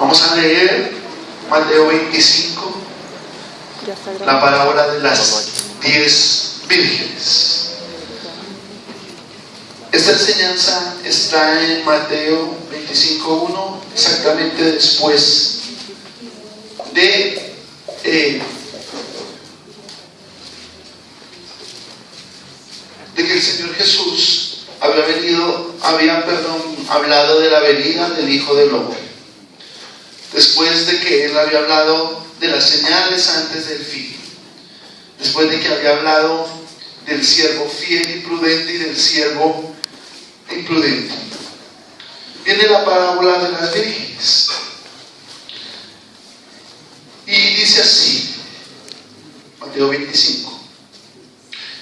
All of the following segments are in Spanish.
Vamos a leer Mateo 25, la parábola de las 10 vírgenes. Esta enseñanza está en Mateo 25:1, exactamente después de que el Señor Jesús había hablado de la venida del Hijo del Hombre. Después de que Él había hablado de las señales antes del fin. Después de que había hablado del siervo fiel y prudente y del siervo imprudente. Viene la parábola de las vírgenes. Y dice así, Mateo 25.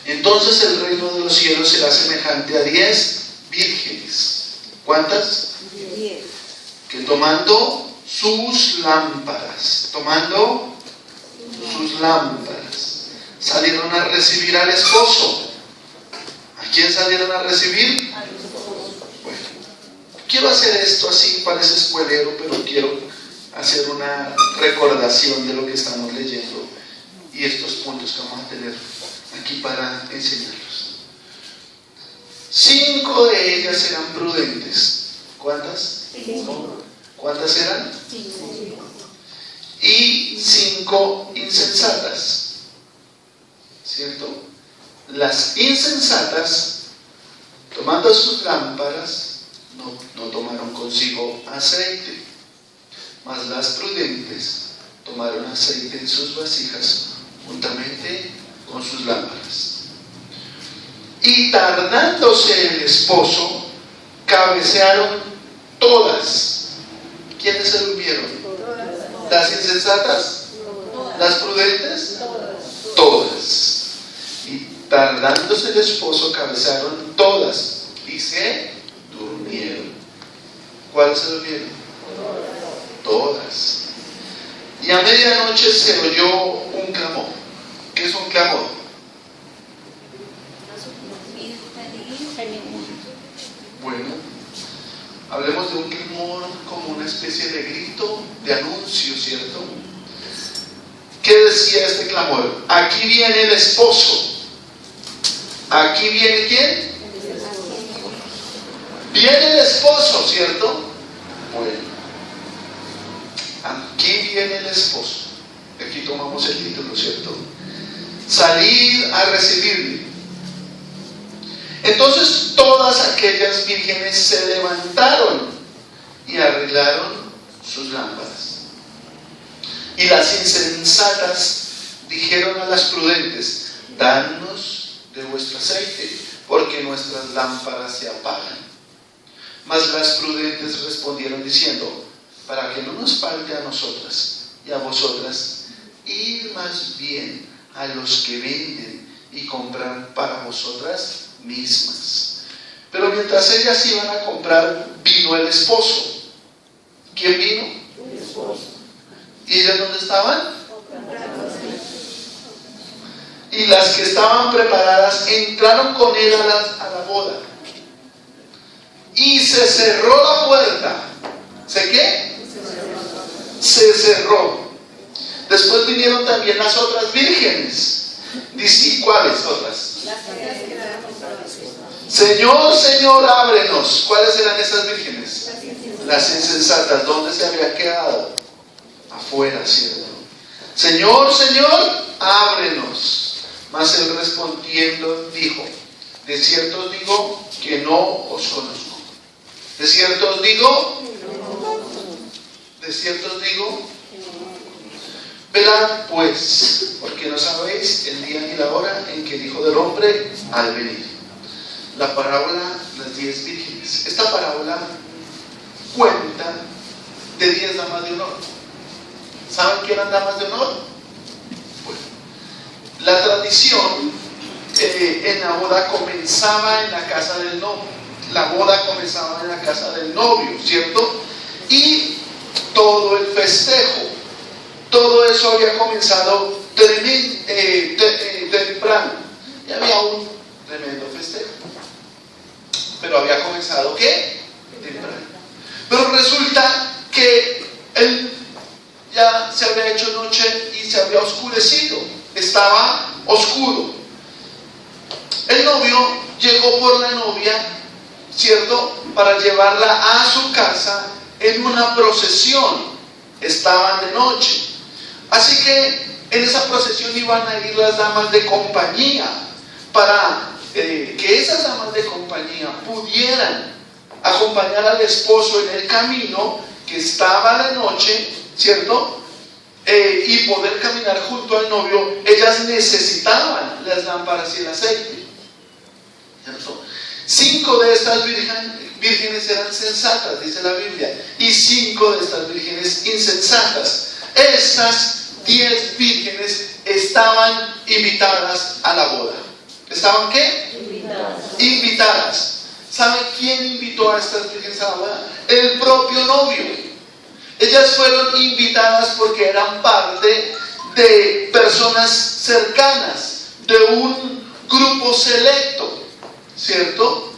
Entonces el reino de los cielos será semejante a 10 vírgenes. ¿Cuántas? 10. Que tomando sus lámparas, salieron a recibir al esposo. ¿A quién salieron a recibir? Bueno, quiero hacer esto así, parece escuelero, pero quiero hacer una recordación de lo que estamos leyendo y estos puntos que vamos a tener aquí para enseñarlos. 5 de ellas eran prudentes. ¿Cuántas? 5. ¿Cuántas eran? 5. Y 5 insensatas. ¿Cierto? Las insensatas, tomando sus lámparas, no tomaron consigo aceite, mas las prudentes tomaron aceite en sus vasijas juntamente con sus lámparas. Y tardándose el esposo, cabecearon todas. ¿Quiénes se durmieron? ¿Las insensatas? ¿Las prudentes? Todas. Y tardándose el esposo, cabecearon todas y se durmieron. ¿Cuáles se durmieron? Todas. Y a medianoche se oyó un clamor. ¿Qué es un clamor? Bueno, hablemos de un clamor como una especie de grito, de anuncio, ¿cierto? ¿Qué decía este clamor? Aquí viene el esposo. ¿Aquí viene quién? Viene el esposo, ¿cierto? Bueno, aquí viene el esposo. Aquí tomamos el título, ¿cierto? Salid a recibirle. Entonces todas aquellas vírgenes se levantaron y arreglaron sus lámparas. Y las insensatas dijeron a las prudentes: danos de vuestro aceite, porque nuestras lámparas se apagan. Mas las prudentes respondieron diciendo: para que no nos falte a nosotras y a vosotras, id más bien a los que venden y comprar para vosotras mismas. Pero mientras ellas iban a comprar, vino el esposo. ¿Quién vino? El esposo. ¿Y ellas dónde estaban? Y las que estaban preparadas entraron con él a la boda. Y se cerró la puerta. ¿Se qué? Se cerró. Después vinieron también las otras vírgenes. Dice, ¿cuáles otras? Señor, Señor, ábrenos. ¿Cuáles eran esas vírgenes? Las insensatas. ¿Dónde se había quedado? Afuera, ¿cierto? Señor, Señor, ábrenos. Mas él respondiendo dijo: de cierto os digo que no os conozco. De cierto os digo, velad pues, porque no sabéis el día ni la hora en que el Hijo del Hombre ha de venir. La parábola de las 10 vírgenes. Esta parábola cuenta de 10 damas de honor. ¿Saben qué eran damas de honor? Bueno, la tradición en la boda comenzaba en la casa del novio. La boda comenzaba en la casa del novio, ¿cierto? Y todo el festejo, todo eso había comenzado temprano. Y había un tremendo festejo. Pero había comenzado, ¿qué? Temprano. Pero resulta que Él ya se había hecho noche y se había oscurecido, estaba oscuro. El novio llegó por la novia, ¿cierto?, para llevarla a su casa en una procesión. Estaban de noche. Así que en esa procesión iban a ir las damas de compañía para que esas damas de compañía pudieran acompañar al esposo en el camino, que estaba de noche, ¿cierto? Y poder caminar junto al novio. Ellas necesitaban las lámparas y el aceite, ¿cierto? 5 de estas vírgenes eran sensatas, dice la Biblia, y 5 de estas vírgenes insensatas. Estas 10 vírgenes estaban invitadas a la boda. ¿Estaban qué? Invitadas. ¿Sabe quién invitó a estas vírgenes a la boda? El propio novio. Ellas fueron invitadas porque eran parte de personas cercanas, de un grupo selecto, ¿cierto?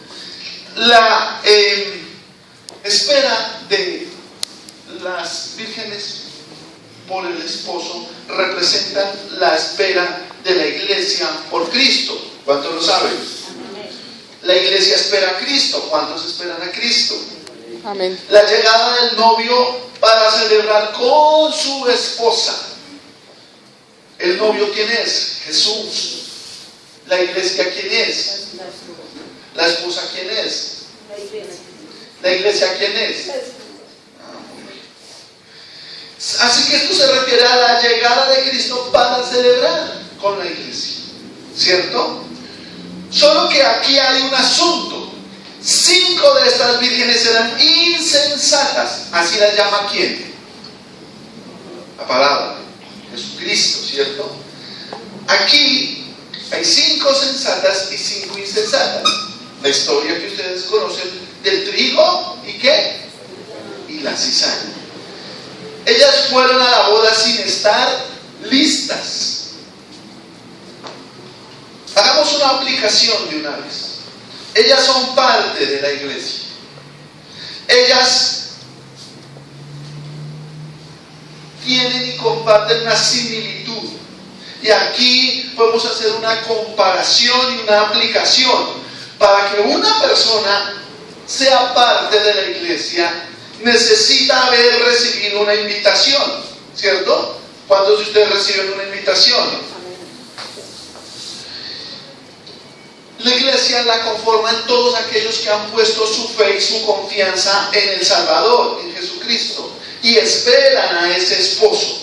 La espera de las vírgenes por el esposo representan la espera de la iglesia por Cristo. ¿Cuántos lo saben? La iglesia espera a Cristo. ¿Cuántos esperan a Cristo? Amén. La llegada del novio para celebrar con su esposa. ¿El novio quién es? Jesús. ¿La iglesia quién es? ¿La esposa quién es? ¿La iglesia quién es? Así que esto se refiere a la llegada de Cristo para celebrar con la iglesia, ¿cierto? Solo que aquí hay un asunto. 5 de estas vírgenes eran insensatas. Así las llama ¿quién? La palabra, Jesucristo, ¿cierto? Aquí hay 5 sensatas y 5 insensatas. La historia que ustedes conocen del trigo y ¿qué? Y la cizaña. Ellas fueron a la boda sin estar listas. Hagamos una aplicación de una vez. Ellas son parte de la iglesia. Ellas tienen y comparten una similitud. Y aquí podemos hacer una comparación y una aplicación. Para que una persona sea parte de la iglesia, necesita haber recibido una invitación, ¿cierto? ¿Cuántos de ustedes reciben una invitación? La iglesia la conforman todos aquellos que han puesto su fe y su confianza en el Salvador, en Jesucristo, y esperan a ese esposo.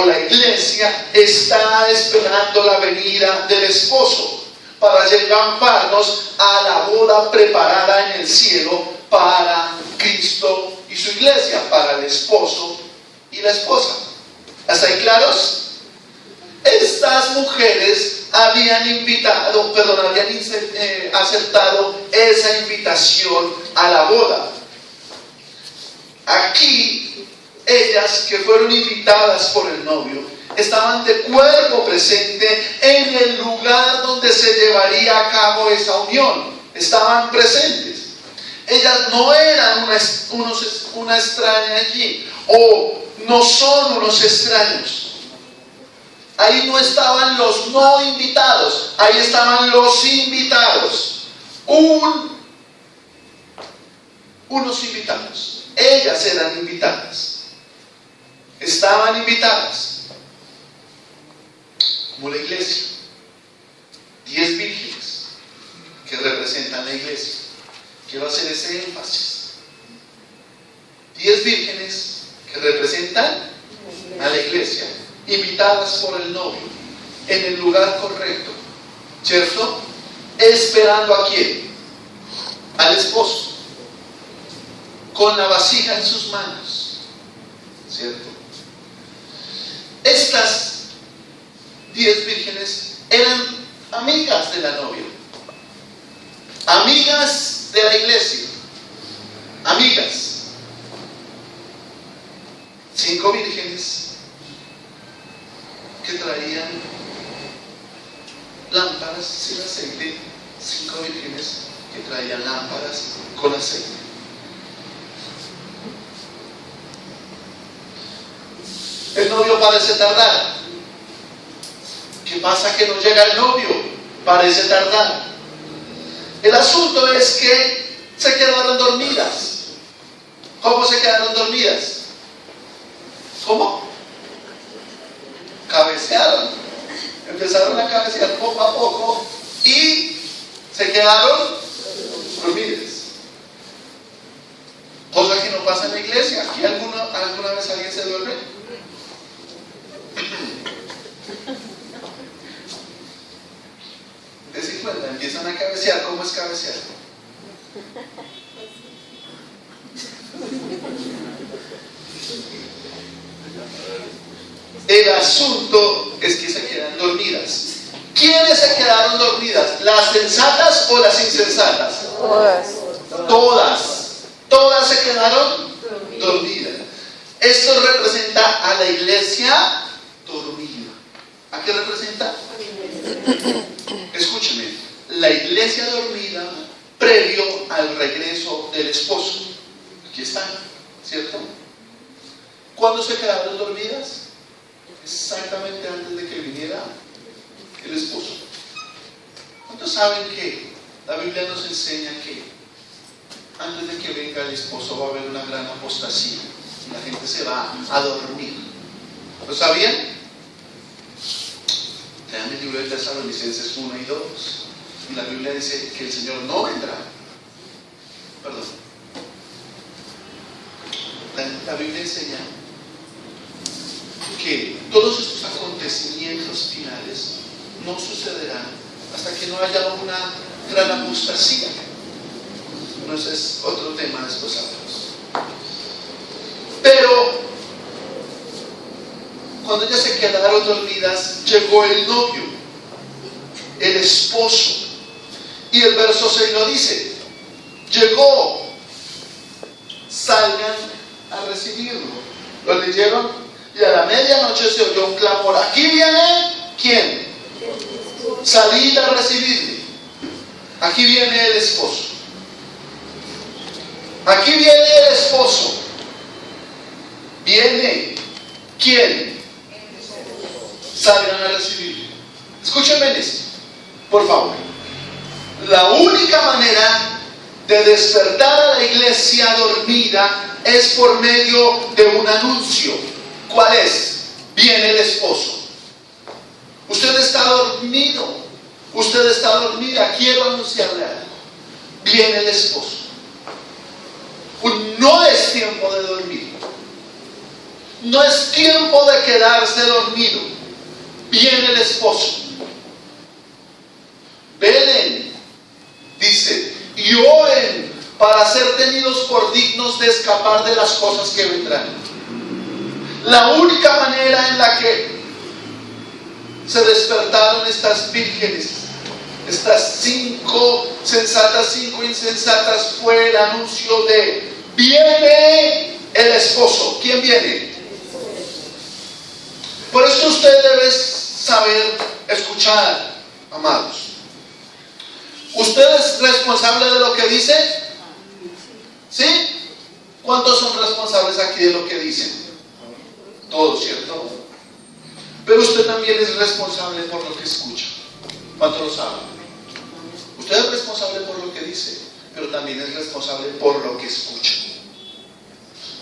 La iglesia está esperando la venida del esposo para llevarnos a la boda preparada en el cielo para Cristo y su iglesia, para el esposo y la esposa. ¿Hasta ahí claros? Estas mujeres habían aceptado esa invitación a la boda. Aquí, ellas que fueron invitadas por el novio, estaban de cuerpo presente en el lugar donde se llevaría a cabo esa unión. Estaban presentes. Ellas no eran una extraña allí, o no son unos extraños. Ahí no estaban los no invitados, ahí estaban los invitados. Unos invitados. Ellas eran invitadas. Estaban invitadas. Como la iglesia. 10 vírgenes que representan la iglesia. Quiero hacer ese énfasis. 10 vírgenes que representan a la iglesia, invitadas por el novio, en el lugar correcto, ¿cierto? Esperando ¿a quién? Al esposo, con la vasija en sus manos, ¿cierto? Estas 10 vírgenes eran amigas de la novia, amigas de la iglesia, amigas. 5 vírgenes que traían lámparas sin aceite, 5 vírgenes que traían lámparas con aceite. El novio parece tardar. ¿Qué pasa que no llega el novio? Parece tardar. El asunto es que se quedaron dormidas. ¿Cómo se quedaron dormidas? ¿Cómo? Cabecearon. Empezaron a cabecear poco a poco y se quedaron dormidas. Cosa que no pasa en la iglesia. ¿Aquí alguna vez alguien se duerme? De 50 empiezan a cabecear. ¿Cómo es cabecear? El asunto es que se quedan dormidas. ¿Quiénes se quedaron dormidas? ¿Las sensatas o las insensatas? Todas se quedaron dormidas. Esto representa a la iglesia dormida. ¿A qué representa? Escúcheme, la iglesia dormida previo al regreso del esposo. Aquí están, ¿cierto? ¿Cuándo se quedaron dormidas? Exactamente antes de que viniera el esposo. ¿Cuántos saben que la Biblia nos enseña que antes de que venga el esposo va a haber una gran apostasía y la gente se va a dormir? ¿Lo sabían? Lean el libro de Tesalonicenses 1 y 2 y la Biblia dice que el Señor no vendrá. Perdón. La Biblia enseña que todos estos acontecimientos finales no sucederán hasta que no haya una gran apostasía. Bueno, ese es otro tema, después hablamos. Pero cuando ellas se quedaron dormidas, llegó el novio, el esposo, y el verso 6 lo dice: llegó, salgan a recibirlo. ¿Lo leyeron? Y a la medianoche se oyó un clamor: aquí viene, ¿quién? Salid a recibirle. Aquí viene el esposo. Aquí viene el esposo. Viene, ¿quién? Salgan a recibirle. Escúchenme esto, por favor. La única manera de despertar a la iglesia dormida es por medio de un anuncio. ¿Cuál es? Viene el esposo. Usted está dormido. Usted está dormida. Quiero anunciarle algo. Viene el esposo. No es tiempo de dormir. No es tiempo de quedarse dormido. Viene el esposo. Velen, dice, y oren para ser tenidos por dignos de escapar de las cosas que vendrán. La única manera en la que se despertaron estas vírgenes, estas 5 sensatas, 5 insensatas, fue el anuncio de: viene el esposo. ¿Quién viene? Por eso usted debe saber escuchar, amados. ¿Usted es responsable de lo que dice? ¿Sí? ¿Cuántos son responsables aquí de lo que dicen? Todos, ¿cierto? Pero usted también es responsable por lo que escucha. ¿Cuántos lo saben? Usted es responsable por lo que dice, pero también es responsable por lo que escucha.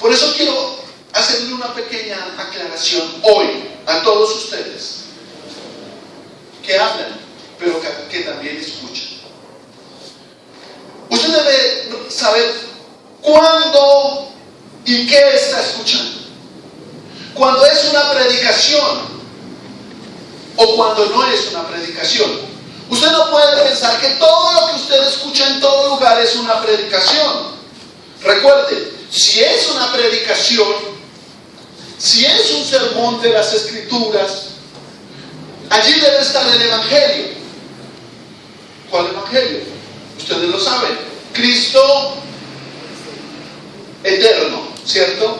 Por eso quiero hacerle una pequeña aclaración hoy a todos ustedes que hablan, pero que también escuchan. Usted debe saber cuándo y qué está escuchando. Cuando es una predicación o cuando no es una predicación. Usted no puede pensar que todo lo que usted escucha en todo lugar es una predicación. Recuerde, si es una predicación, si es un sermón de las Escrituras, allí debe estar el Evangelio. ¿Cuál Evangelio? Ustedes lo saben. Cristo eterno, ¿cierto?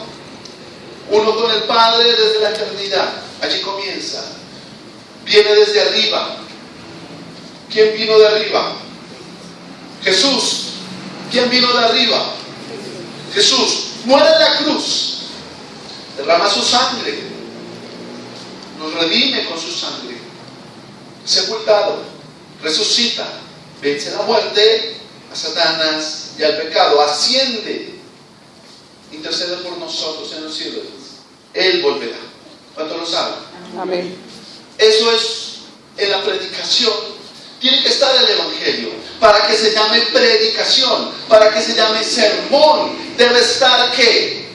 Uno con el Padre desde la eternidad. Allí comienza. Viene desde arriba. ¿Quién vino de arriba? Jesús. ¿Quién vino de arriba? Jesús. Muere en la cruz. Derrama su sangre. nos redime con su sangre, sepultado, resucita, vence la muerte, a Satanás y al pecado, asciende, intercede por nosotros en los cielos. Él volverá. ¿Cuánto lo saben? Amén. Eso es en la predicación. Tiene que estar el evangelio para que se llame predicación, para que se llame sermón. Debe estar ¿qué?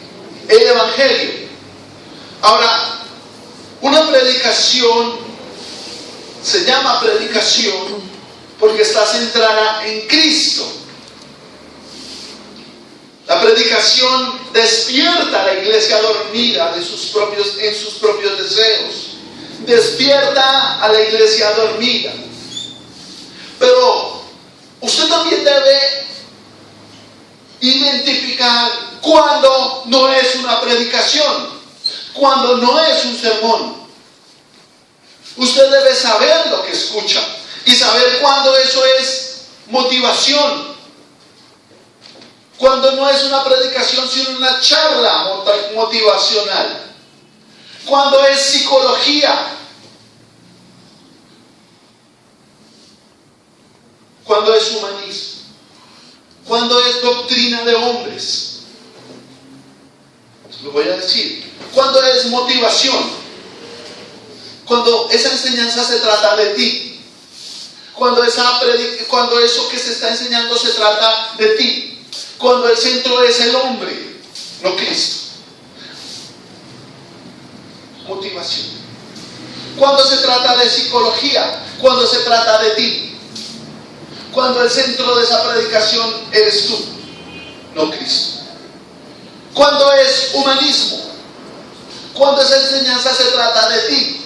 El evangelio. Ahora, una predicación se llama predicación porque está centrada en Cristo. La predicación despierta a la iglesia dormida en sus propios deseos. Despierta a la iglesia dormida. Pero usted también debe identificar cuando no es una predicación, cuando no es un sermón. Usted debe saber lo que escucha y saber cuándo eso es motivación, cuando no es una predicación sino una charla motivacional, cuando es psicología, cuando es humanismo, cuando es doctrina de hombres. Lo voy a decir. Cuando es motivación, cuando esa enseñanza se trata de ti, cuando eso que se está enseñando se trata de ti, cuando el centro es el hombre, no Cristo. Motivación. Cuando se trata de psicología, cuando se trata de ti, cuando el centro de esa predicación eres tú, no Cristo. Cuando es humanismo, cuando esa enseñanza se trata de ti,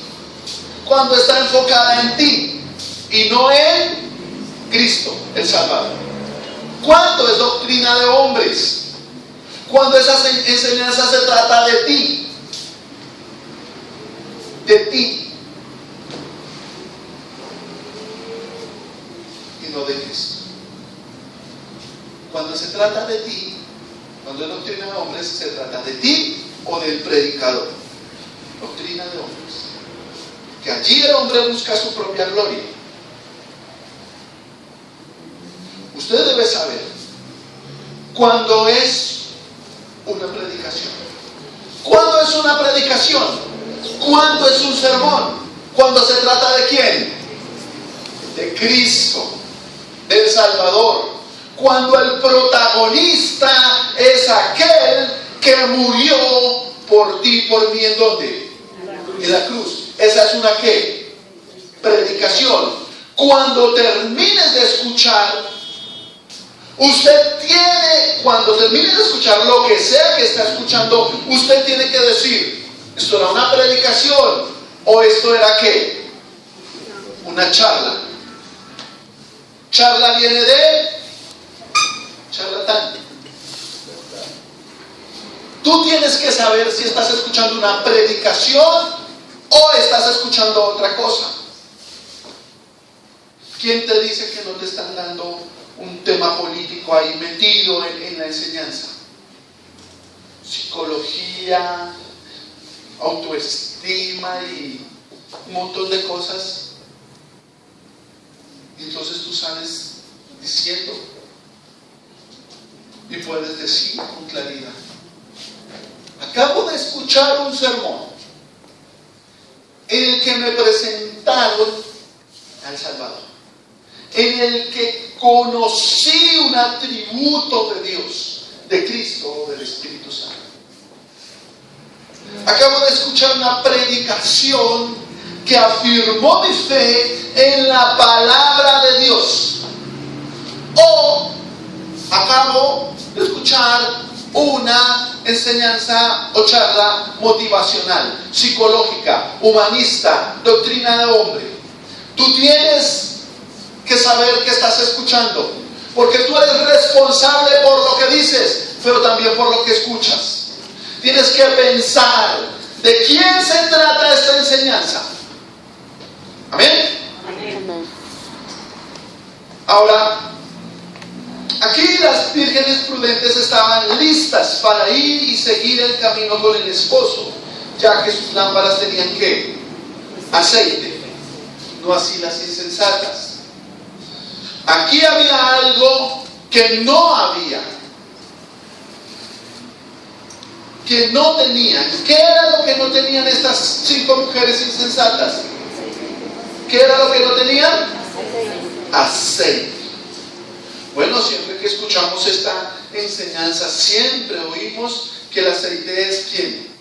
cuando está enfocada en ti y no en Cristo, el Salvador. Cuando es doctrina de hombres, cuando esa enseñanza se trata de ti, y no de Cristo. Cuando se trata de ti, cuando es doctrina de hombres, se trata de ti o del predicador. Doctrina de hombres. Que allí el hombre busca su propia gloria. Usted debe saber cuándo es una predicación. ¿Cuándo es una predicación? ¿Cuándo es un sermón? ¿Cuándo se trata de quién? De Cristo, del Salvador. Cuando el protagonista es aquel que murió por ti y por mí, ¿en dónde? En la cruz. Esa es una ¿qué? Predicación. Cuando termines de escuchar, cuando termine de escuchar lo que sea que está escuchando, usted tiene que decir, ¿esto era una predicación o esto era qué? Una charla. Charla viene de charlatán. Tú tienes que saber si estás escuchando una predicación o estás escuchando otra cosa. ¿Quién te dice que no te están dando un tema político ahí metido en la enseñanza? Psicología, autoestima y un montón de cosas. Y entonces tú sales diciendo y puedes decir con claridad: acabo de escuchar un sermón en el que me presentaron al Salvador, en el que conocí un atributo de Dios, de Cristo o del Espíritu Santo. Acabo de escuchar una predicación que afirmó mi fe en la palabra de Dios. O acabo de escuchar una enseñanza o charla motivacional, psicológica, humanista, doctrina de hombre. Tú tienes que saber qué estás escuchando, porque tú eres responsable por lo que dices, pero también por lo que escuchas. Tienes que pensar de quién se trata esta enseñanza. Amén. Amén. Ahora, aquí las vírgenes prudentes estaban listas para ir y seguir el camino con el esposo, ya que sus lámparas tenían ¿qué? aceite, no así las insensatas. Aquí había algo que no había, que no tenían. ¿Qué era lo que no tenían estas 5 mujeres insensatas? ¿Qué era lo que no tenían? Aceite. Bueno, siempre que escuchamos esta enseñanza, siempre oímos que el aceite es ¿quién?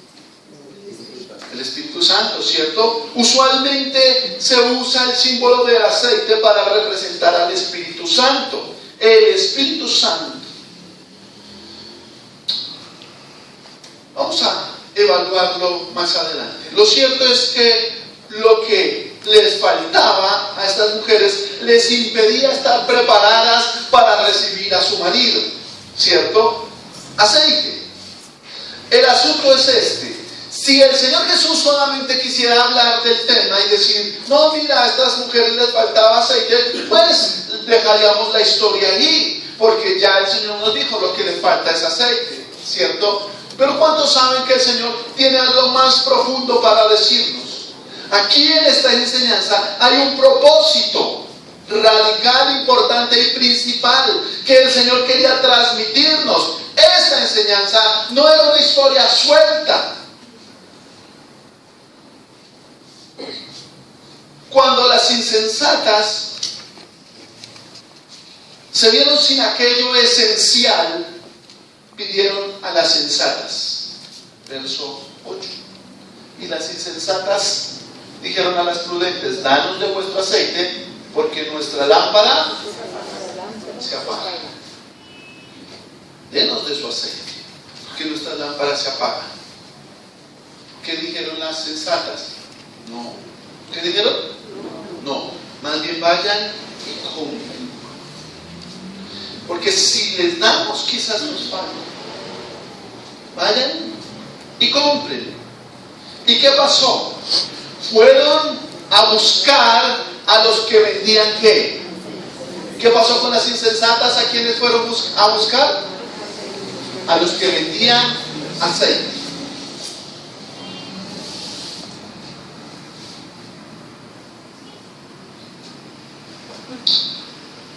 El Espíritu Santo, ¿cierto? Usualmente se usa el símbolo del aceite para representar al Espíritu Santo. El Espíritu Santo. Vamos a evaluarlo más adelante. Lo cierto es que lo que les faltaba a estas mujeres les impedía estar preparadas para recibir a su marido, ¿cierto? Aceite. El asunto es este: si el Señor Jesús solamente quisiera hablar del tema y decir, no, mira, a estas mujeres les faltaba aceite, pues dejaríamos la historia allí, porque ya el Señor nos dijo lo que le falta es aceite, ¿cierto? Pero ¿cuántos saben que el Señor tiene algo más profundo para decirnos? Aquí en esta enseñanza hay un propósito radical, importante y principal que el Señor quería transmitirnos. Esta enseñanza no era una historia suelta. Cuando las insensatas se vieron sin aquello esencial, pidieron a las sensatas. Verso 8. Y las insensatas dijeron a las prudentes, danos de vuestro aceite, porque nuestra lámpara se apaga. Denos de su aceite, porque nuestra lámpara se apaga. ¿Qué dijeron las sensatas? No. ¿Qué dijeron? No. Más bien vayan y compren. Porque si les damos, quizás nos paguen. Vayan y compren. ¿Y qué pasó? Fueron a buscar a los que vendían ¿qué? ¿Qué pasó con las insensatas? ¿A quiénes fueron a buscar? A los que vendían aceite.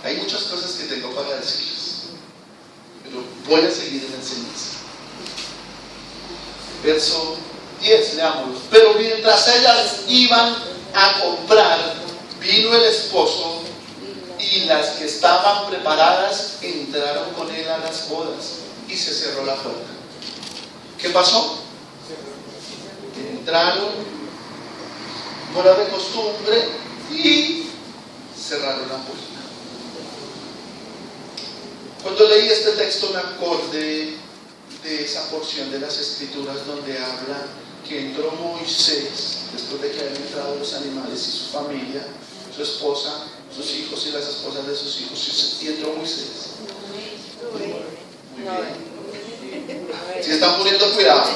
Hay muchas cosas que tengo para decirles, pero voy a seguir en la enseñanza. Verso 10, leámoslo. Pero mientras ellas iban a comprar, vino el esposo, y las que estaban preparadas entraron con él a las bodas, y se cerró la puerta. ¿Qué pasó? Entraron, como era de costumbre, y cerraron la puerta. Cuando leí este texto me acordé de esa porción de las Escrituras donde habla que entró Moisés, después de que habían entrado los animales y su familia, su esposa, sus hijos y las esposas de sus hijos, y entró Moisés. Muy bien. Si están poniendo cuidado.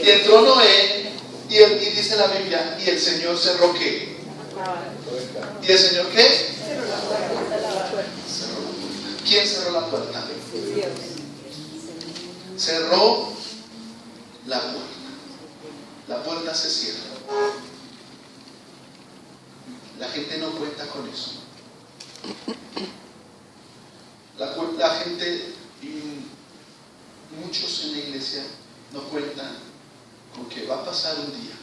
Y entró Noé, y dice la Biblia, y el Señor cerró ¿qué? ¿Y el Señor qué? ¿Quién cerró la puerta? Cerró la puerta. La puerta se cierra. La gente no cuenta con eso. La gente, y muchos en la iglesia, no cuentan con que va a pasar un día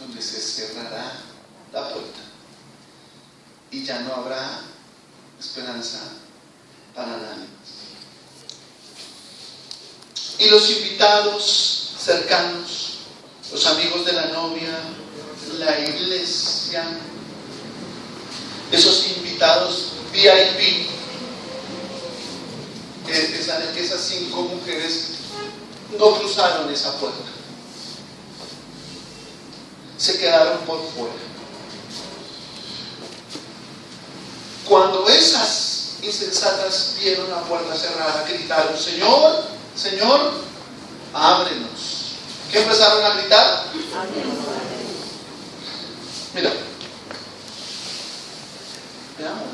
donde se cerrará la puerta y ya no habrá esperanza para nadie. Y los invitados cercanos, los amigos de la novia, la iglesia, esos invitados VIP, esas 5 mujeres no cruzaron esa puerta, se quedaron por fuera. Cuando esas insensatas vieron la puerta cerrada, gritaron, Señor, Señor, ábrenos. ¿Qué empezaron a gritar? Mira, veamos,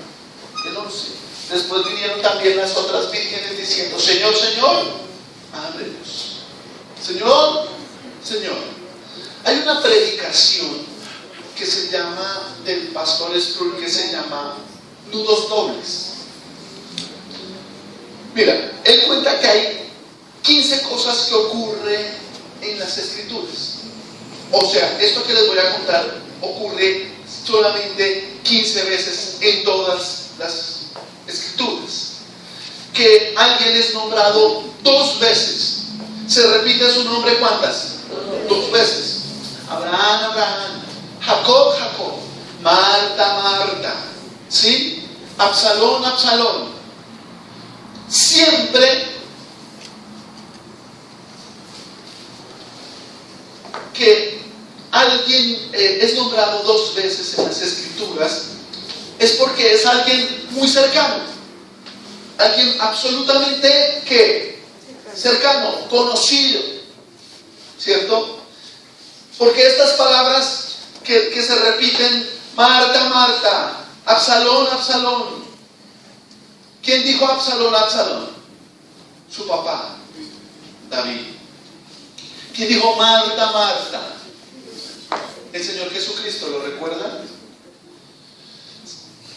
el 11. Después vinieron también las otras vírgenes diciendo, Señor, Señor, ábrenos. Señor, Señor. Hay una predicación que se llama, del pastor Sproul, que se llama Nudos Dobles. Mira, él cuenta que hay 15 cosas que ocurren en las Escrituras. O sea, esto que les voy a contar ocurre solamente 15 veces en todas las Escrituras. Que alguien es nombrado 2 veces. ¿Se repite su nombre cuántas? 2 veces. Abraham, Abraham. Jacob, Jacob. Marta, Marta. ¿Sí? Absalón, Absalón. Siempre que alguien es nombrado 2 veces en las Escrituras, es porque es alguien muy cercano. Alguien absolutamente ¿qué? Cercano, conocido, ¿cierto? Porque estas palabras que se repiten, Marta, Marta, Absalón, Absalón. ¿Quién dijo Absalón, Absalón? Su papá, David. ¿Quién dijo Marta, Marta? El Señor Jesucristo, ¿lo recuerdan?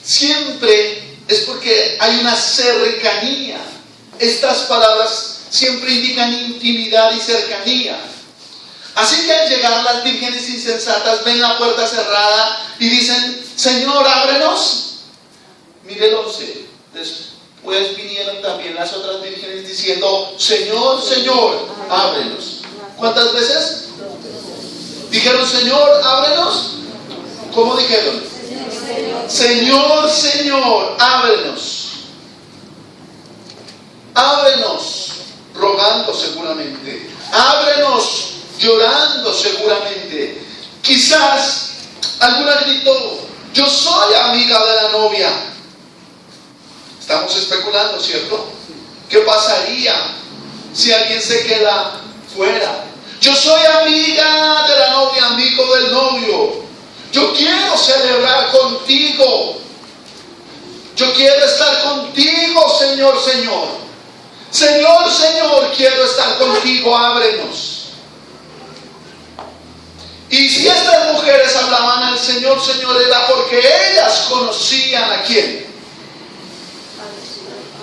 Siempre es porque hay una cercanía. Estas palabras siempre indican intimidad y cercanía. Así que al llegar las vírgenes insensatas ven la puerta cerrada y dicen, Señor, ábrenos. Mire el 11. Después vinieron también las otras vírgenes diciendo, Señor, Señor, ábrenos. ¿Cuántas veces? Dijeron, Señor, ábrenos. ¿Cómo dijeron? Señor, Señor, ábrenos. Ábrenos, rogando seguramente. Ábrenos, llorando seguramente. Quizás alguna gritó, yo soy amiga de la novia. Estamos especulando, ¿cierto? ¿Qué pasaría si alguien se queda fuera? Yo soy amiga de la novia, amigo del novio. Yo quiero celebrar contigo. Yo quiero estar contigo, Señor, Señor. Señor, Señor, quiero estar contigo, ábrenos. Y si estas mujeres hablaban al Señor, Señor, era porque ellas conocían a quién.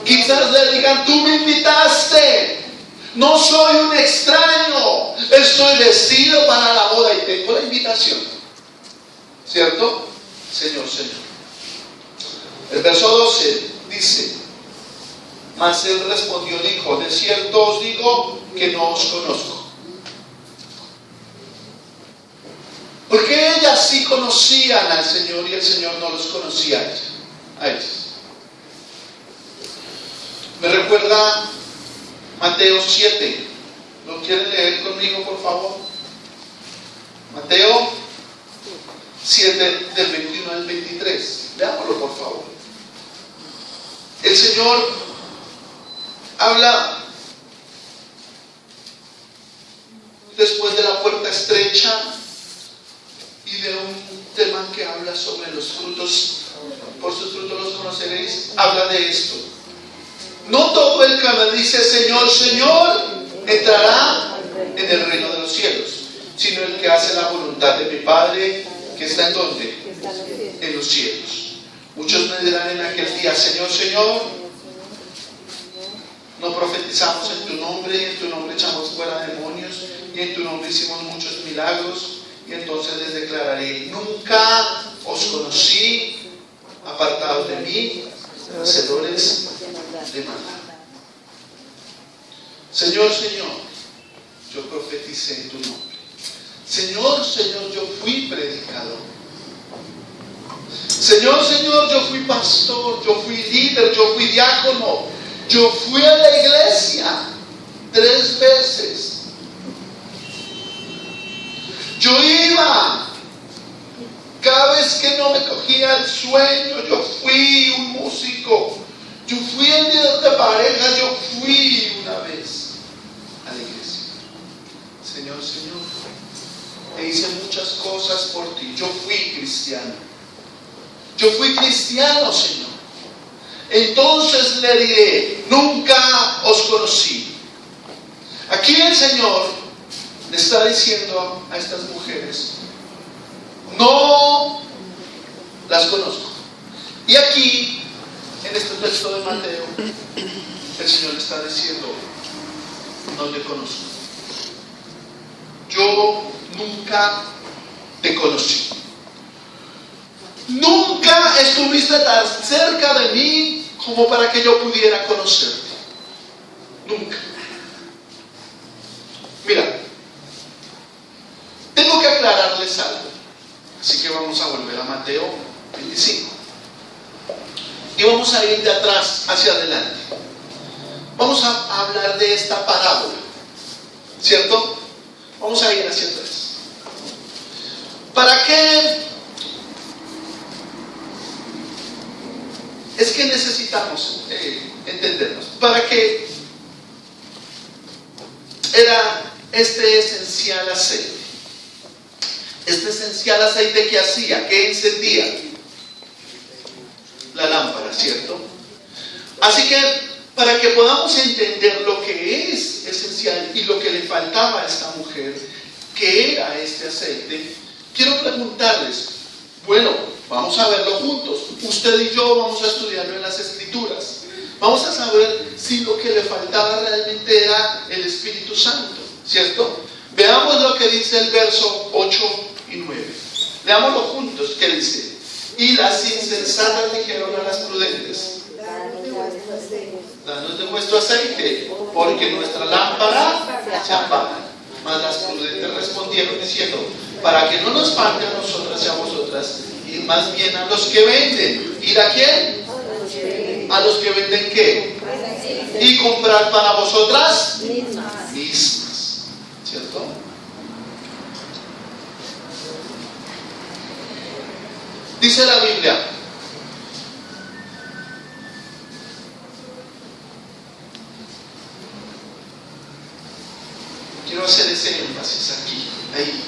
Quizás le digan, tú me invitaste. No soy un extraño. Estoy vestido para la boda y tengo la invitación. ¿Cierto? Señor, Señor. El verso 12 dice, mas él respondió, dijo, de cierto os digo que no os conozco. Porque ellas sí conocían al Señor y el Señor no los conocía a ellos. Me recuerda Mateo 7. ¿Lo quieren leer conmigo, por favor? Mateo 7, del 21 al 23. Leámoslo, por favor. El Señor habla después de la puerta estrecha y de un tema que habla sobre los frutos. Por sus frutos los conoceréis. Habla de esto. No todo el que me dice Señor, Señor, entrará en el reino de los cielos, sino el que hace la voluntad de mi Padre que está en donde? En los cielos. Muchos me dirán en aquel día, Señor, Señor, no profetizamos en tu nombre, y en tu nombre echamos fuera demonios, y en tu nombre hicimos muchos milagros, y entonces les declararé, nunca os conocí, apartados de mí, hacedores de maldad. Señor, Señor, yo profeticé en tu nombre. Señor, Señor, yo fui predicador. Señor, Señor, yo fui pastor, yo fui líder, yo fui diácono, yo fui a la iglesia 3 veces. Yo iba, cada vez que no me cogía el sueño, yo fui un músico, yo fui el líder de pareja, yo fui una vez a la iglesia. Señor, Señor, te hice muchas cosas por ti, yo fui cristiano. Yo fui cristiano, Señor. Entonces le diré, nunca os conocí. Aquí el Señor le está diciendo a estas mujeres: no las conozco. Y aquí, en este texto de Mateo, el Señor le está diciendo: no te conozco. Yo nunca te conocí. Nunca estuviste tan cerca de mí como para que yo pudiera conocerte. Nunca. Mira, tengo que aclararles algo. Así que vamos a volver a Mateo 25. Y vamos a ir de atrás hacia adelante. Vamos a hablar de esta parábola, ¿cierto? Vamos a ir hacia atrás. ¿Para qué? Es que necesitamos entendernos. ¿Para qué era este esencial aceite? Este esencial aceite, ¿qué hacía? ¿Qué encendía? La lámpara, ¿cierto? Así que para que podamos entender lo que es esencial y lo que le faltaba a esta mujer, que era este aceite, quiero preguntarles, bueno, vamos a verlo juntos. Usted y yo vamos a estudiarlo en las Escrituras. Vamos a saber si lo que le faltaba realmente era el Espíritu Santo, ¿cierto? Veamos lo que dice el verso 8 y 9. Leámoslo juntos. ¿Qué dice? Y las insensatas dijeron a las prudentes: danos de vuestro aceite, porque nuestra lámpara se apaga. Mas las prudentes respondieron diciendo: para que no nos falte a nosotras y a vosotras, y más bien a los que venden. ¿Ir a quién? A los que venden ¿qué? Y comprar para vosotras mismas. ¿Cierto? Dice la Biblia: quiero hacer ese énfasis aquí, ahí.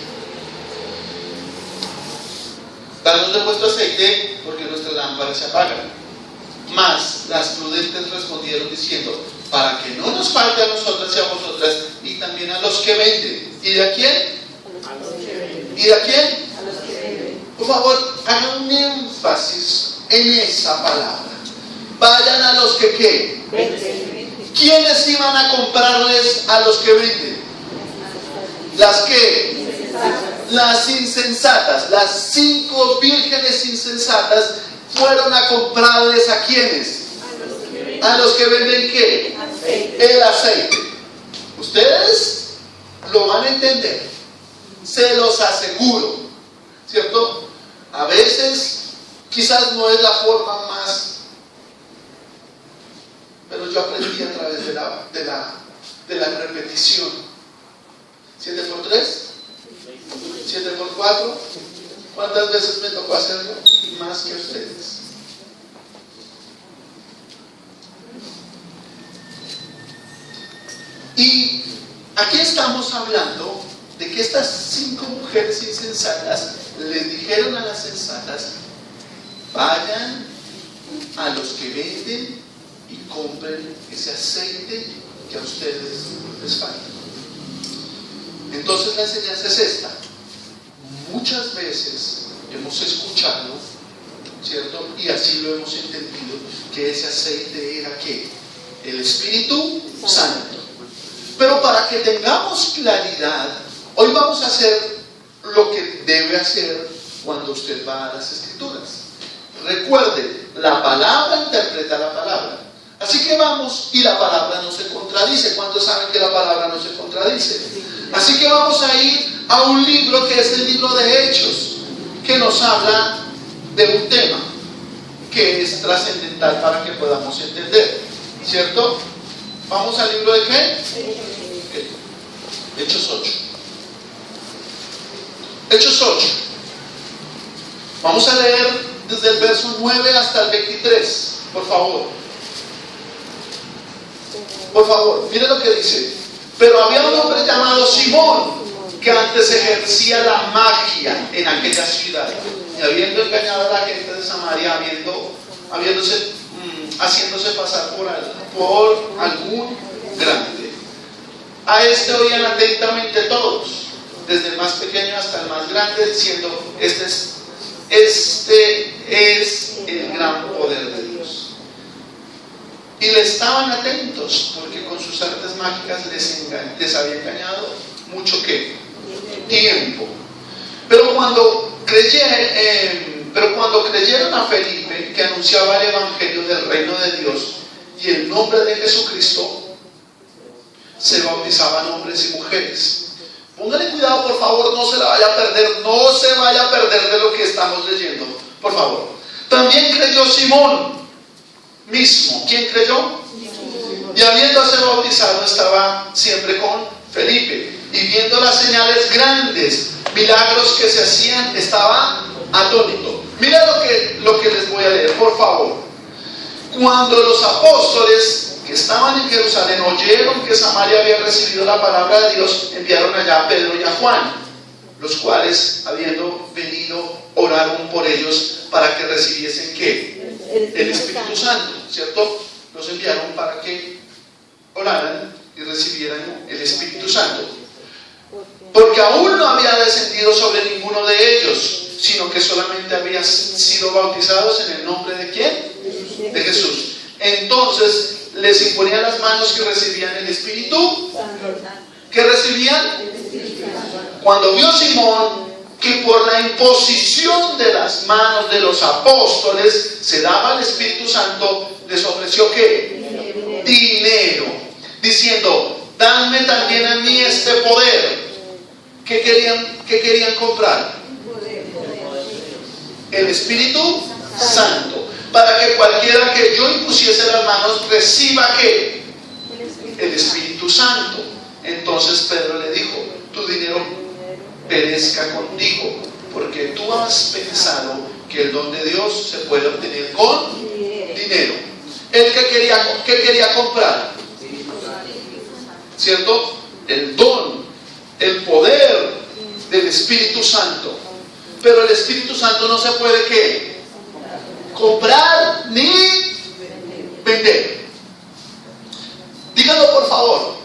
Danos de vuestro aceite, porque nuestra lámpara se apaga. Mas las prudentes respondieron diciendo: para que no nos falte a nosotras y a vosotras, y también a los que venden. ¿Y de a quién? A los que venden. ¿Y de a quién? A los que venden. Por favor, hagan un énfasis en esa palabra. Vayan a los que ¿qué? Venden. ¿Quiénes iban a comprarles a los que venden? ¿Las qué? Las insensatas. Las 5 vírgenes insensatas fueron a comprarles ¿a quiénes? A los que venden ¿qué? El aceite. Ustedes lo van a entender, se los aseguro, ¿cierto? A veces quizás no es la forma más, pero yo aprendí a través de la repetición. 7 por 3, 7 por 4. ¿Cuántas veces me tocó hacerlo? Más que ustedes. Y aquí estamos hablando de que estas 5 mujeres insensatas les dijeron a las sensatas: vayan a los que venden y compren ese aceite que a ustedes les falta. Entonces la enseñanza es esta. Muchas veces hemos escuchado, ¿cierto? Y así lo hemos entendido, que ese aceite era ¿qué? El Espíritu Santo. Pero para que tengamos claridad, hoy vamos a hacer lo que debe hacer cuando usted va a las Escrituras. Recuerde, la palabra interpreta la palabra. Así que vamos, y la palabra no se contradice. ¿Cuántos saben que la palabra no se contradice? Así que vamos a ir a un libro que es el libro de Hechos, que nos habla de un tema que es trascendental para que podamos entender, ¿cierto? Vamos al libro de ¿qué? Hechos 8. Hechos 8. Vamos a leer desde el verso 9 hasta el 23, por favor. Por favor, mire lo que dice. Pero había un hombre llamado Simón, que antes ejercía la magia en aquella ciudad, y habiendo engañado a la gente de Samaria, haciéndose pasar por algún grande, A este oían atentamente todos, desde el más pequeño hasta el más grande, diciendo: este es el gran poder de Dios. Y le estaban atentos, porque con sus artes mágicas les había engañado mucho tiempo. Pero cuando creyeron a Felipe, que anunciaba el evangelio del reino de Dios y el nombre de Jesucristo, se bautizaban hombres y mujeres. Póngale cuidado, por favor, no se la vaya a perder, no se vaya a perder de lo que estamos leyendo, por favor. También creyó Simón mismo. ¿Quién creyó? Y habiéndose bautizado, estaba siempre con Felipe, y viendo las señales grandes, milagros que se hacían, estaba atónito. Mira lo que les voy a leer, por favor. Cuando los apóstoles que estaban en Jerusalén oyeron que Samaria había recibido la palabra de Dios, enviaron allá a Pedro y a Juan, los cuales, habiendo venido, oraron por ellos para que recibiesen ¿qué? El Espíritu Santo, ¿cierto? Los enviaron para que oraran y recibieran el Espíritu Santo, porque aún no había descendido sobre ninguno de ellos, sino que solamente habían sido bautizados en el nombre ¿de quién? De Jesús. Entonces les imponían las manos y recibían el Espíritu. ¿Qué recibían? Cuando vio Simón que por la imposición de las manos de los apóstoles se daba el Espíritu Santo, les ofreció ¿qué? Dinero, diciendo: dadme también a mí este poder. ¿Qué querían comprar? El Espíritu Santo, para que cualquiera que yo impusiese las manos reciba ¿qué? El Espíritu Santo. Entonces Pedro le dijo: tu dinero perezca contigo, porque tú has pensado que el don de Dios se puede obtener con dinero. Él que quería comprar, ¿cierto? El don, el poder del Espíritu Santo. Pero el Espíritu Santo no se puede ¿qué? Comprar ni vender. Díganlo por favor,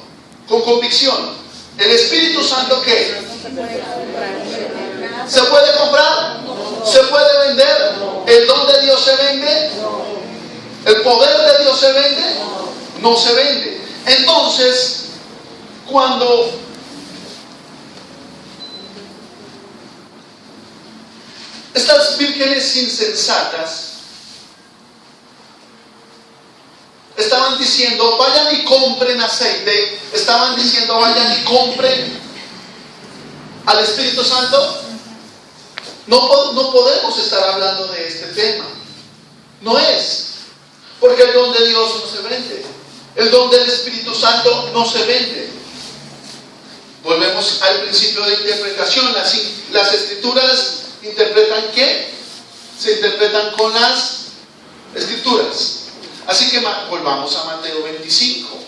con convicción. ¿El Espíritu Santo qué? ¿Se puede comprar? ¿Se puede vender? ¿El don de Dios se vende? ¿El poder de Dios se vende? No se vende. Entonces, cuando estas vírgenes insensatas estaban diciendo: vayan y compren aceite, estaban diciendo: vayan y compren al Espíritu Santo, no podemos estar hablando de este tema. No es, porque el don de Dios no se vende, el don del Espíritu Santo no se vende. Volvemos al principio de interpretación. Las escrituras interpretan ¿qué? Se interpretan con las escrituras. Así que volvamos a Mateo 25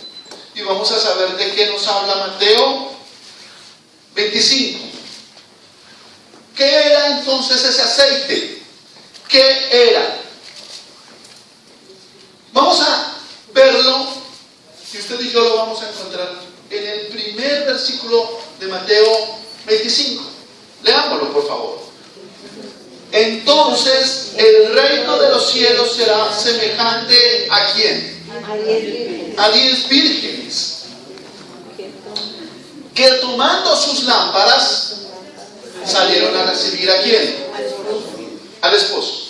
y vamos a saber de qué nos habla Mateo 25. ¿Qué era entonces ese aceite? ¿Qué era? Vamos a verlo, y usted y yo lo vamos a encontrar en el primer versículo de Mateo 25. Leámoslo, por favor. Entonces el reino de los cielos será semejante ¿a quién? A 10 vírgenes que tomando sus lámparas salieron a recibir ¿a quién? Al esposo.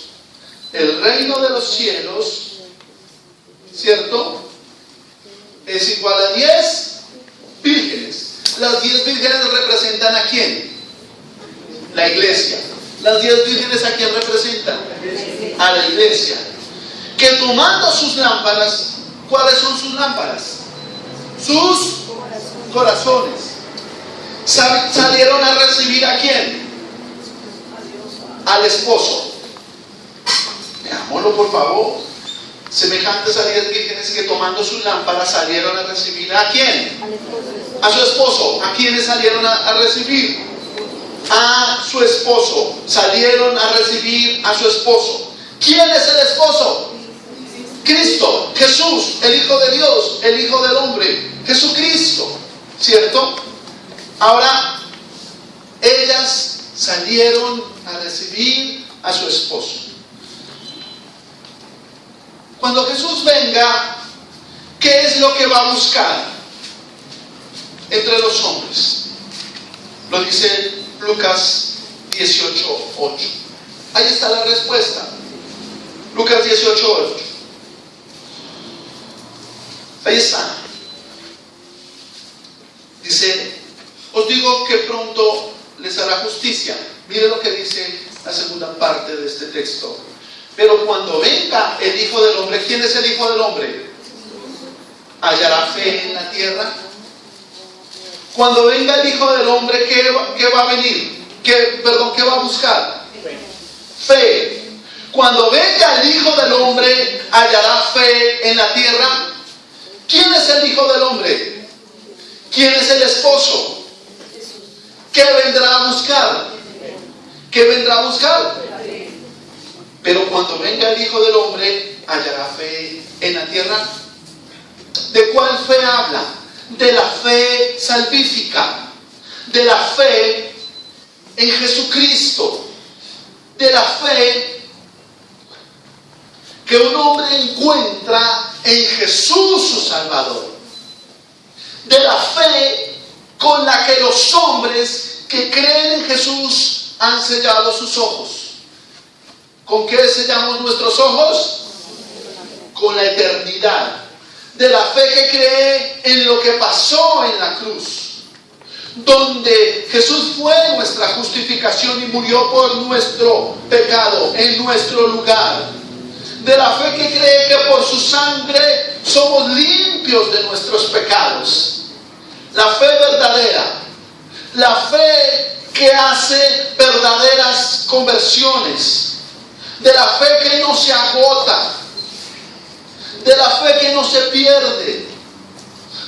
El reino de los cielos, ¿cierto?, es igual a 10 vírgenes. Las 10 vírgenes representan ¿a quién? La iglesia. Las 10 vírgenes ¿a quién representan? A la iglesia. Que tomando sus lámparas, ¿cuáles son sus lámparas? Sus corazones. Salieron a recibir ¿a quién? Al esposo. Veámoslo, por favor. Semejantes a 10 vírgenes que tomando sus lámparas salieron a recibir ¿a quién? A su esposo. ¿A quiénes salieron a recibir? A su esposo. Salieron a recibir a su esposo. ¿Quién es el esposo? Cristo, Jesús, el Hijo de Dios, el Hijo del hombre, Jesucristo. ¿cierto? Ahora, ellas salieron a recibir a su esposo. Cuando Jesús venga, ¿qué es lo que va a buscar entre los hombres? Lo dice Lucas 18:8. Ahí está la respuesta. Lucas 18:8. Ahí está. Dice, os digo que pronto les hará justicia. Mire lo que dice la segunda parte de este texto. Pero cuando venga el Hijo del Hombre, ¿quién es el Hijo del Hombre? ¿Hallará fe en la tierra? Cuando venga el Hijo del Hombre, ¿qué va a venir? ¿Qué va a buscar? Fe. Cuando venga el Hijo del Hombre, ¿hallará fe en la tierra? ¿Quién es el Hijo del Hombre? ¿Quién es el esposo? ¿Qué vendrá a buscar? ¿Qué vendrá a buscar? Pero cuando venga el Hijo del Hombre, ¿hallará fe en la tierra? ¿De cuál fe habla? De la fe salvífica, de la fe en Jesucristo, de la fe que un hombre encuentra en Jesús su Salvador, de la fe con la que los hombres que creen en Jesús han sellado sus ojos. ¿Con qué sellamos nuestros ojos? Con la eternidad. De la fe que cree en lo que pasó en la cruz, donde Jesús fue nuestra justificación y murió por nuestro pecado en nuestro lugar. De la fe que cree que por su sangre somos limpios de nuestros pecados. La fe verdadera, la fe que hace verdaderas conversiones, de la fe que no se agota, de la fe que no se pierde.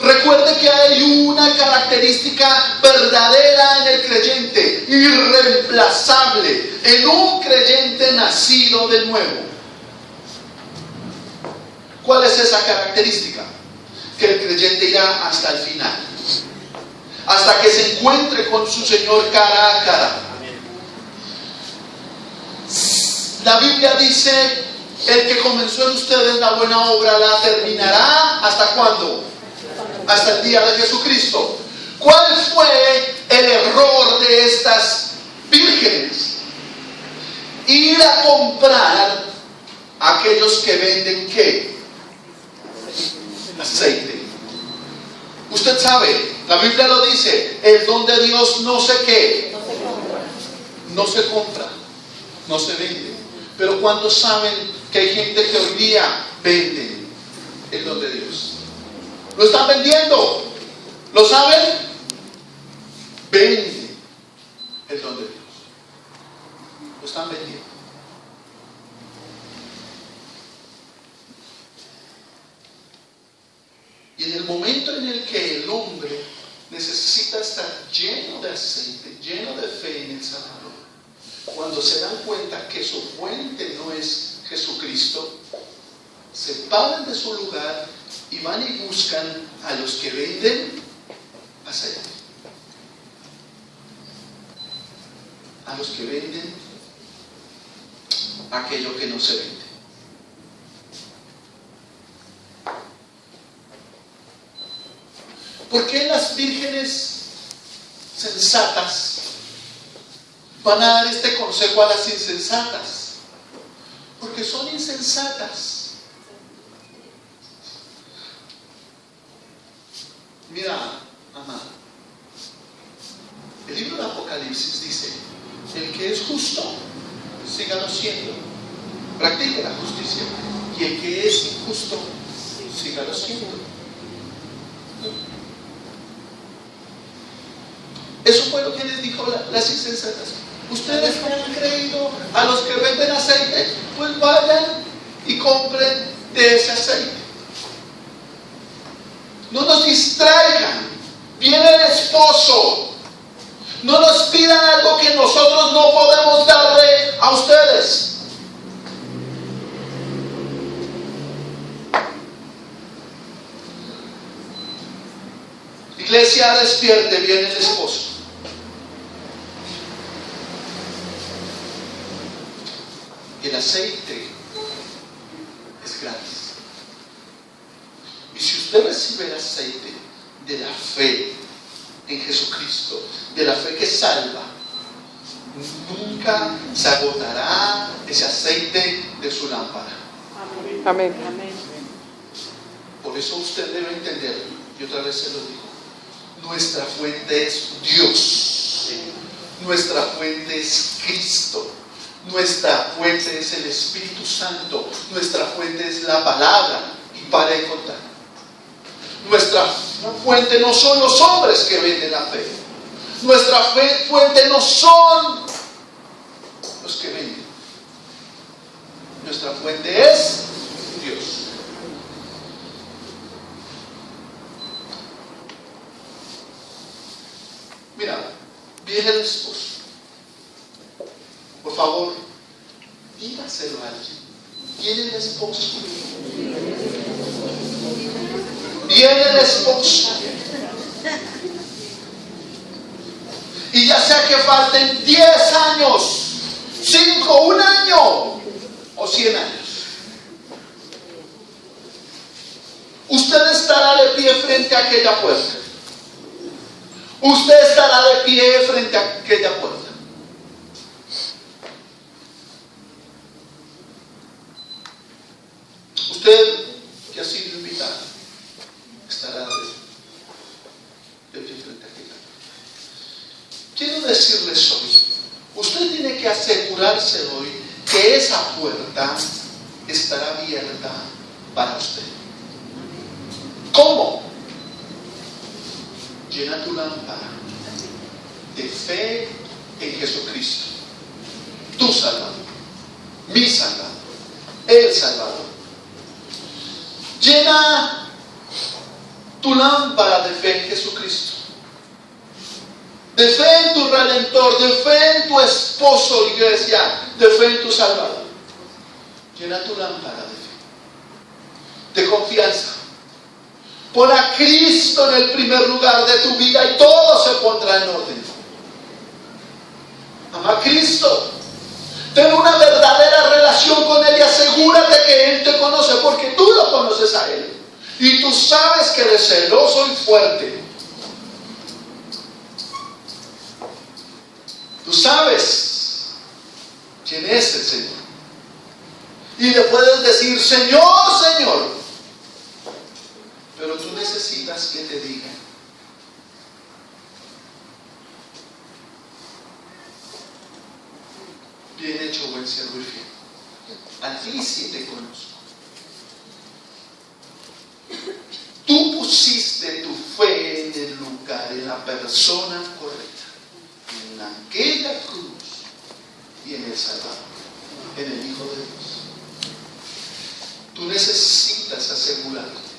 Recuerde que hay una característica verdadera en el creyente, irreemplazable, en un creyente nacido de nuevo. ¿Cuál es esa característica? Que el creyente irá hasta el final, hasta que se encuentre con su Señor cara a cara. La Biblia dice: el que comenzó en ustedes la buena obra la terminará. ¿Hasta cuándo? Hasta el día de Jesucristo. ¿Cuál fue el error de estas vírgenes? Ir a comprar a aquellos que venden ¿qué? Aceite. Usted sabe, la Biblia lo dice, el don de Dios no se ¿qué? No se compra, no se vende. Pero ¿cuántos saben que hay gente que hoy día vende el don de Dios? Lo están vendiendo. ¿Lo saben? Vende el don de Dios. Lo están vendiendo. Y en el momento en el que el hombre necesita estar lleno de aceite, lleno de fe en el Salvador, cuando se dan cuenta que su fuente no es Jesucristo, se paran de su lugar y van y buscan a los que venden aceite, a los que venden aquello que no se vende. ¿Por qué las vírgenes sensatas van a dar este consejo a las insensatas? Porque son insensatas. Mira, amada, el libro de Apocalipsis dice: el que es justo, sígalo siendo, practique la justicia, y el que es injusto, sígalo siendo. Eso fue lo que les dijo las insensatas. Ustedes no han creído a los que venden aceite, pues vayan y compren de ese aceite. No nos distraigan. Viene el esposo. No nos pidan algo que nosotros no podemos darle a ustedes. Iglesia, despierte, viene el esposo. Y el aceite es gratis. Y si usted recibe el aceite de la fe en Jesucristo, de la fe que salva, nunca se agotará ese aceite de su lámpara. Amén. Amén. Por eso usted debe entender, y otra vez se lo digo, nuestra fuente es Dios, nuestra fuente es Cristo, nuestra fuente es el Espíritu Santo, nuestra fuente es la palabra, y para de contar. Nuestra fuente no son los hombres que venden la fe, nuestra fuente no son los que venden, nuestra fuente es Dios. Mira, viene el esposo. Por favor, dígaselo a alguien. Viene el esposo. Viene el esposo. Y ya sea que falten 10 años, 5, 1 año o 100 años, usted estará de pie frente a aquella puerta. Usted estará de pie frente a aquella puerta. Usted que ha sido invitado estará de pie frente a aquella puerta. Quiero decirles hoy, usted tiene que asegurarse hoy que esa puerta estará abierta para usted. ¿Cómo? Llena tu lámpara de fe en Jesucristo, tu Salvador, mi Salvador, el Salvador. Llena tu lámpara de fe en Jesucristo, de fe en tu Redentor, de fe en tu esposo, iglesia, de fe en tu Salvador. Llena tu lámpara de fe, de confianza. Pon a Cristo en el primer lugar de tu vida y todo se pondrá en orden. Ama a Cristo. Ten una verdadera relación con Él y asegúrate que Él te conoce, porque tú lo conoces a Él. Y tú sabes que eres celoso y fuerte. Tú sabes quién es el Señor. Y le puedes decir, Señor, Señor. Pero tú necesitas que te digan, bien hecho, buen siervo y fiel. A ti sí te conozco. Tú pusiste tu fe en el lugar, en la persona correcta, en aquella cruz y en el Salvador, en el Hijo de Dios. Tú necesitas asegurarte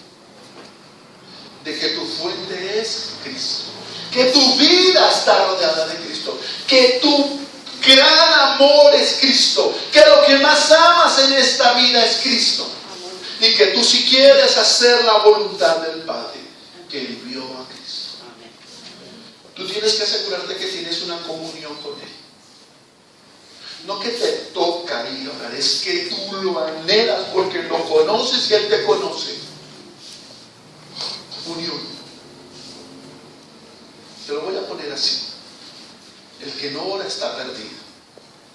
de que tu fuente es Cristo, que tu vida está rodeada de Cristo, que tu gran amor es Cristo, que lo que más amas en esta vida es Cristo, y que tú, si quieres hacer la voluntad del Padre que envió a Cristo, tú tienes que asegurarte que tienes una comunión con Él. No que te toca ir a orar, es que tú lo anhelas porque lo conoces y Él te conoce. Unión. Te lo voy a poner así. El que no ora está perdido.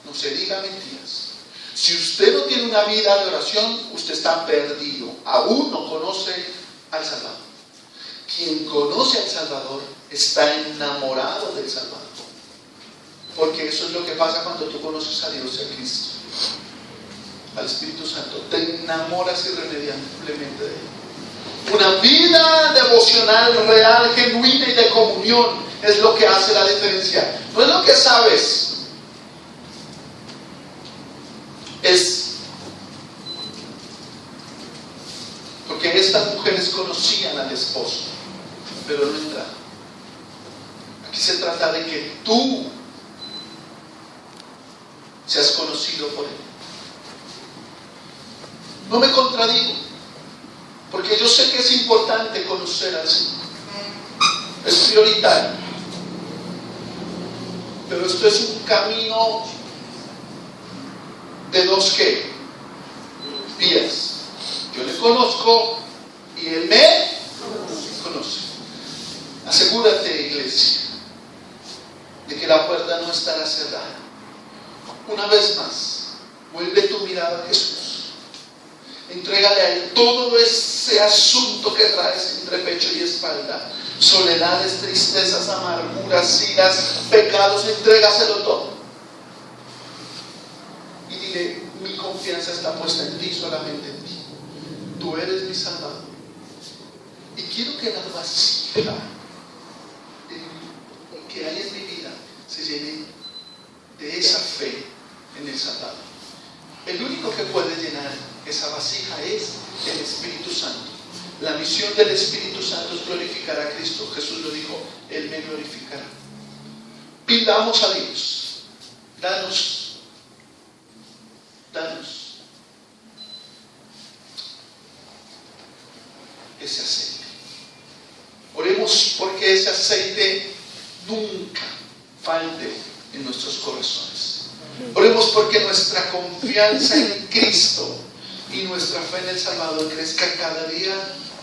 No se diga mentiras. Si usted no tiene una vida de oración, usted está perdido. Aún no conoce al Salvador. Quien conoce al Salvador está enamorado del Salvador. Porque eso es lo que pasa cuando tú conoces a Dios y a Cristo, al Espíritu Santo. Te enamoras irremediablemente de Él. Una vida devocional real, genuina y de comunión es lo que hace la diferencia. No es lo que sabes, es porque estas mujeres conocían al esposo, pero no entraron. Aquí se trata de que tú seas conocido por Él. No me contradigo, porque yo sé que es importante conocer al Señor. es prioritario. Pero esto es un camino de dos vías. Yo le conozco y él me conoce. Asegúrate, iglesia, de que la puerta no estará cerrada. Una vez más, vuelve tu mirada a Jesús. Entrégale a Él todo ese asunto que traes entre pecho y espalda. Soledades, tristezas, amarguras, iras, pecados, entrégaselo todo. Y dile, mi confianza está puesta en ti, solamente en ti. Tú eres mi Salvador. Y quiero que la vasija que hay en mi vida se llene de esa fe en el Salvador. El único que puede llenar esa vasija es el Espíritu Santo. La misión del Espíritu Santo es glorificar a Cristo. Jesús lo dijo, Él me glorificará. Pidamos a Dios, danos ese aceite. Oremos porque ese aceite nunca falte en nuestros corazones. Oremos porque nuestra confianza en Cristo y nuestra fe en el Salvador crezca cada día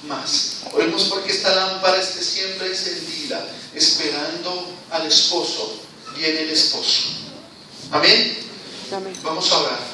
más. Oremos porque esta lámpara esté siempre encendida, esperando al esposo. Viene el esposo. Amén. Amén. Vamos a orar.